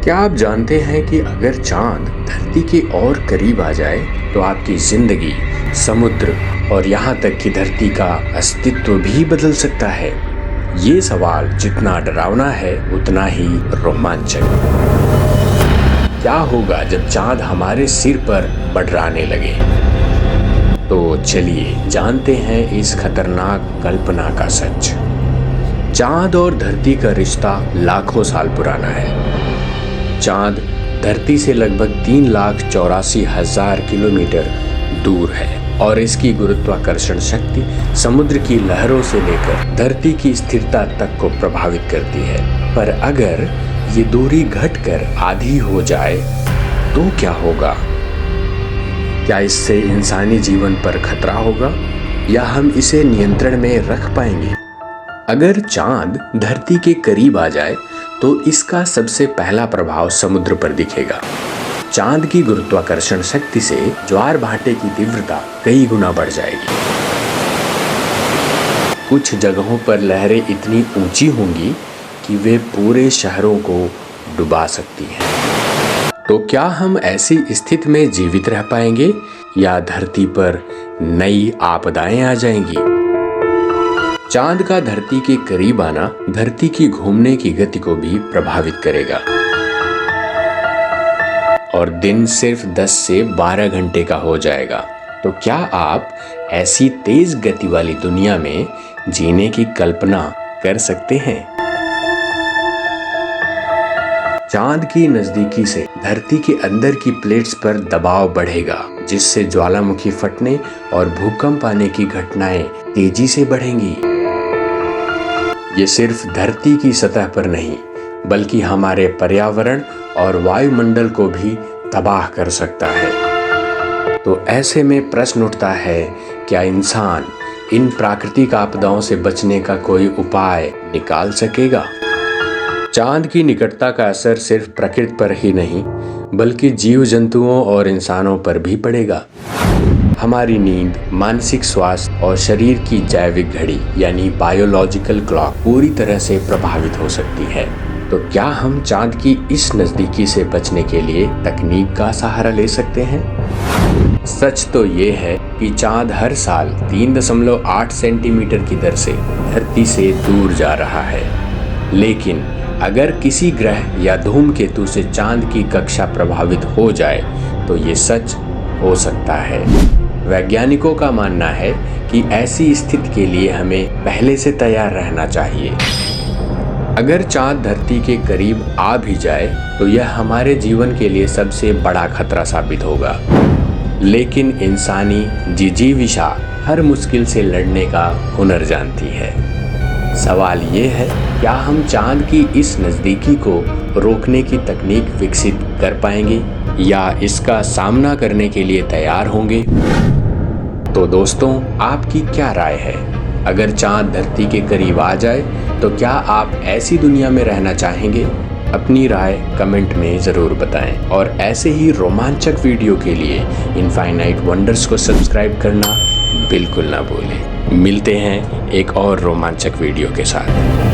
क्या आप जानते हैं कि अगर चांद धरती के और करीब आ जाए तो आपकी जिंदगी, समुद्र और यहाँ तक कि धरती का अस्तित्व भी बदल सकता है? ये सवाल जितना डरावना है उतना ही रोमांचक। क्या होगा जब चांद हमारे सिर पर मंडराने लगे? तो चलिए जानते हैं इस खतरनाक कल्पना का सच। चांद और धरती का रिश्ता लाखों साल पुराना है। चांद धरती से लगभग 3,84,000 किलोमीटर दूर है और इसकी गुरुत्वाकर्षण शक्ति समुद्र की लहरों से लेकर धरती की स्थिरता तक को प्रभावित करती है। पर अगर ये दूरी घटकर आधी हो जाए तो क्या होगा? क्या इससे इंसानी जीवन पर खतरा होगा या हम इसे नियंत्रण में रख पाएंगे? अगर चांद धरती के करीब आ जाए तो इसका सबसे पहला प्रभाव समुद्र पर दिखेगा। चांद की गुरुत्वाकर्षण शक्ति से ज्वार भाटे की तीव्रता कई गुना बढ़ जाएगी। कुछ जगहों पर लहरें इतनी ऊंची होंगी कि वे पूरे शहरों को डुबा सकती हैं। तो क्या हम ऐसी स्थिति में जीवित रह पाएंगे या धरती पर नई आपदाएं आ जाएंगी? चांद का धरती के करीब आना धरती की घूमने की गति को भी प्रभावित करेगा और दिन सिर्फ 10 से 12 घंटे का हो जाएगा। तो क्या आप ऐसी तेज गति वाली दुनिया में जीने की कल्पना कर सकते हैं? चांद की नजदीकी से धरती के अंदर की प्लेट्स पर दबाव बढ़ेगा, जिससे ज्वालामुखी फटने और भूकंप आने की घटनाएं तेजी से बढ़ेंगी। ये सिर्फ धरती की सतह पर नहीं बल्कि हमारे पर्यावरण और वायुमंडल को भी तबाह कर सकता है। तो ऐसे में प्रश्न उठता है, क्या इंसान इन प्राकृतिक आपदाओं से बचने का कोई उपाय निकाल सकेगा? चांद की निकटता का असर सिर्फ प्रकृति पर ही नहीं बल्कि जीव जंतुओं और इंसानों पर भी पड़ेगा। हमारी नींद, मानसिक स्वास्थ्य और शरीर की जैविक घड़ी यानी बायोलॉजिकल क्लॉक पूरी तरह से प्रभावित हो सकती है। तो क्या हम चांद की इस नजदीकी से बचने के लिए तकनीक का सहारा ले सकते हैं? सच तो ये है कि चांद हर साल 3.8 सेंटीमीटर की दर से धरती से दूर जा रहा है। लेकिन अगर किसी ग्रह या धूमकेतु से चांद की कक्षा प्रभावित हो जाए तो ये सच हो सकता है। वैज्ञानिकों का मानना है कि ऐसी स्थिति के लिए हमें पहले से तैयार रहना चाहिए। अगर चांद धरती के करीब आ भी जाए तो यह हमारे जीवन के लिए सबसे बड़ा खतरा साबित होगा। लेकिन इंसानी जिजीविषा हर मुश्किल से लड़ने का हुनर जानती है। सवाल ये है, क्या हम चांद की इस नज़दीकी को रोकने की तकनीक विकसित कर पाएंगे या इसका सामना करने के लिए तैयार होंगे? तो दोस्तों, आपकी क्या राय है? अगर चांद धरती के करीब आ जाए तो क्या आप ऐसी दुनिया में रहना चाहेंगे? अपनी राय कमेंट में ज़रूर बताएं और ऐसे ही रोमांचक वीडियो के लिए इनफाइनाइट वंडर्स को सब्सक्राइब करना बिल्कुल ना भूलें। मिलते हैं एक और रोमांचक वीडियो के साथ।